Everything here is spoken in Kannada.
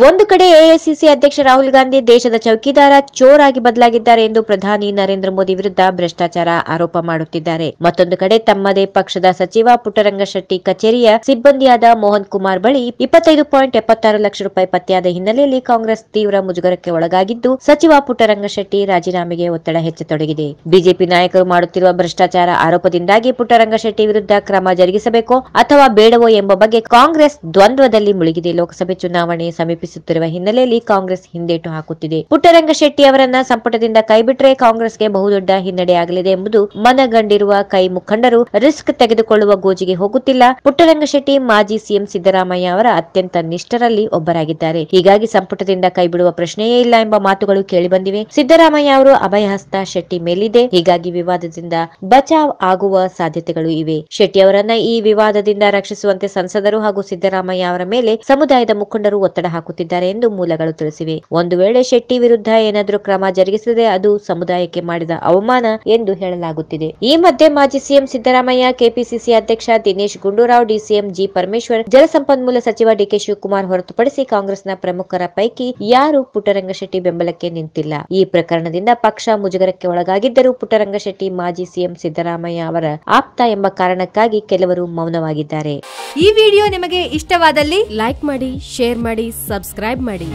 ಒಂದು ಕಡೆ ಎಐಸಿಸಿ ಅಧ್ಯಕ್ಷ ರಾಹುಲ್ ಗಾಂಧಿ ದೇಶದ ಚೌಕಿದಾರ ಚೋರ್ ಆಗಿ ಬದಲಾಗಿದ್ದಾರೆ ಎಂದು ಪ್ರಧಾನಿ ನರೇಂದ್ರ ಮೋದಿ ವಿರುದ್ಧ ಭ್ರಷ್ಟಾಚಾರ ಆರೋಪ ಮಾಡುತ್ತಿದ್ದಾರೆ. ಮತ್ತೊಂದು ಕಡೆ ತಮ್ಮದೇ ಪಕ್ಷದ ಸಚಿವ ಪುಟ್ಟರಂಗಶೆಟ್ಟಿ ಕಚೇರಿಯ ಸಿಬ್ಬಂದಿಯಾದ ಮೋಹನ್ ಕುಮಾರ್ ಬಳಿ 25.76 ಲಕ್ಷ ರೂಪಾಯಿ ಪತ್ತೆಯಾದ ಹಿನ್ನೆಲೆಯಲ್ಲಿ ಕಾಂಗ್ರೆಸ್ ತೀವ್ರ ಮುಜುಗರಕ್ಕೆ ಒಳಗಾಗಿದ್ದು, ಸಚಿವ ಪುಟ್ಟರಂಗಶೆಟ್ಟಿ ರಾಜೀನಾಮೆಗೆ ಒತ್ತಡ ಹೆಚ್ಚತೊಡಗಿದೆ. ಬಿಜೆಪಿ ನಾಯಕರು ಮಾಡುತ್ತಿರುವ ಭ್ರಷ್ಟಾಚಾರ ಆರೋಪದಿಂದಾಗಿ ಪುಟ್ಟರಂಗಶೆಟ್ಟಿ ವಿರುದ್ಧ ಕ್ರಮ ಜರುಗಿಸಬೇಕೋ ಅಥವಾ ಬೇಡವೋ ಎಂಬ ಬಗ್ಗೆ ಕಾಂಗ್ರೆಸ್ ದ್ವಂದ್ವದಲ್ಲಿ ಮುಳುಗಿದೆ. ಲೋಕಸಭೆ ಚುನಾವಣೆ ಸಮೀಪಿಸುತ್ತಿರುವ ಹಿನ್ನೆಲೆಯಲ್ಲಿ ಕಾಂಗ್ರೆಸ್ ಹಿಂದೇಟು ಹಾಕುತ್ತಿದೆ. ಪುಟ್ಟರಂಗಶೆಟ್ಟಿ ಅವರನ್ನ ಸಂಪುಟದಿಂದ ಕೈಬಿಟ್ಟರೆ ಕಾಂಗ್ರೆಸ್ಗೆ ಬಹುದೊಡ್ಡ ಹಿನ್ನಡೆಯಾಗಲಿದೆ ಎಂಬುದು ಮನಗಂಡಿರುವ ಕೈ ಮುಖಂಡರು ರಿಸ್ಕ್ ತೆಗೆದುಕೊಳ್ಳುವ ಗೋಜಿಗೆ ಹೋಗುತ್ತಿಲ್ಲ. ಪುಟ್ಟರಂಗಶೆಟ್ಟಿ ಮಾಜಿ ಸಿಎಂ ಸಿದ್ದರಾಮಯ್ಯ ಅವರ ಅತ್ಯಂತ ನಿಷ್ಠರಲ್ಲಿ ಒಬ್ಬರಾಗಿದ್ದಾರೆ. ಹೀಗಾಗಿ ಸಂಪುಟದಿಂದ ಕೈಬಿಡುವ ಪ್ರಶ್ನೆಯೇ ಇಲ್ಲ ಎಂಬ ಮಾತುಗಳು ಕೇಳಿಬಂದಿವೆ. ಸಿದ್ದರಾಮಯ್ಯ ಅವರು ಅಭಯಹಸ್ತ ಶೆಟ್ಟಿ ಮೇಲಿದೆ. ಹೀಗಾಗಿ ವಿವಾದದಿಂದ ಬಚಾವ್ ಆಗುವ ಸಾಧ್ಯತೆಗಳು ಇವೆ. ಶೆಟ್ಟಿ ಅವರನ್ನ ಈ ವಿವಾದದಿಂದ ರಕ್ಷಿಸುವಂತೆ ಸಂಸದರು ಹಾಗೂ ಸಿದ್ದರಾಮಯ್ಯ ಅವರ ಮೇಲೆ ಸಮುದಾಯದ ಮುಖಂಡರು ಒತ್ತಡ ಹಾಕುತ್ತಿದ್ದಾರೆ ಎಂದು ಮೂಲಗಳು ತಿಳಿಸಿವೆ. ಒಂದು ವೇಳೆ ಶೆಟ್ಟಿ ವಿರುದ್ಧ ಏನಾದರೂ ಕ್ರಮ ಜರುಗಿಸಿದರೆ ಅದು ಸಮುದಾಯಕ್ಕೆ ಮಾಡಿದ ಅವಮಾನ ಎಂದು ಹೇಳಲಾಗುತ್ತಿದೆ. ಈ ಮಧ್ಯೆ ಮಾಜಿ ಸಿಎಂ ಸಿದ್ದರಾಮಯ್ಯ, ಕೆಪಿಸಿಸಿ ಅಧ್ಯಕ್ಷ ದಿನೇಶ್ ಗುಂಡೂರಾವ್, ಡಿಸಿಎಂ ಜಿ ಪರಮೇಶ್ವರ್, ಜಲಸಂಪನ್ಮೂಲ ಸಚಿವ ಡಿಕೆ ಶಿವಕುಮಾರ್ ಹೊರತುಪಡಿಸಿ ಕಾಂಗ್ರೆಸ್ನ ಪ್ರಮುಖರ ಪೈಕಿ ಯಾರು ಪುಟ್ಟರಂಗಶೆಟ್ಟಿ ಬೆಂಬಲಕ್ಕೆ ನಿಂತಿಲ್ಲ. ಈ ಪ್ರಕರಣದಿಂದ ಪಕ್ಷ ಮುಜುಗರಕ್ಕೆ ಒಳಗಾಗಿದ್ದರೂ ಪುಟ್ಟರಂಗಶೆಟ್ಟಿ ಮಾಜಿ ಸಿಎಂ ಸಿದ್ದರಾಮಯ್ಯ ಅವರ ಆಪ್ತ ಎಂಬ ಕಾರಣಕ್ಕಾಗಿ ಕೆಲವರು ಮೌನವಾಗಿದ್ದಾರೆ. ಈ ವಿಡಿಯೋ ನಿಮಗೆ ಇಷ್ಟವಾದಲ್ಲಿ ಲೈಕ್ ಮಾಡಿ, ಶೇರ್ ಮಾಡಿ, ಸಬ್ಸ್ಕ್ರೈಬ್ ಮಾಡಿ.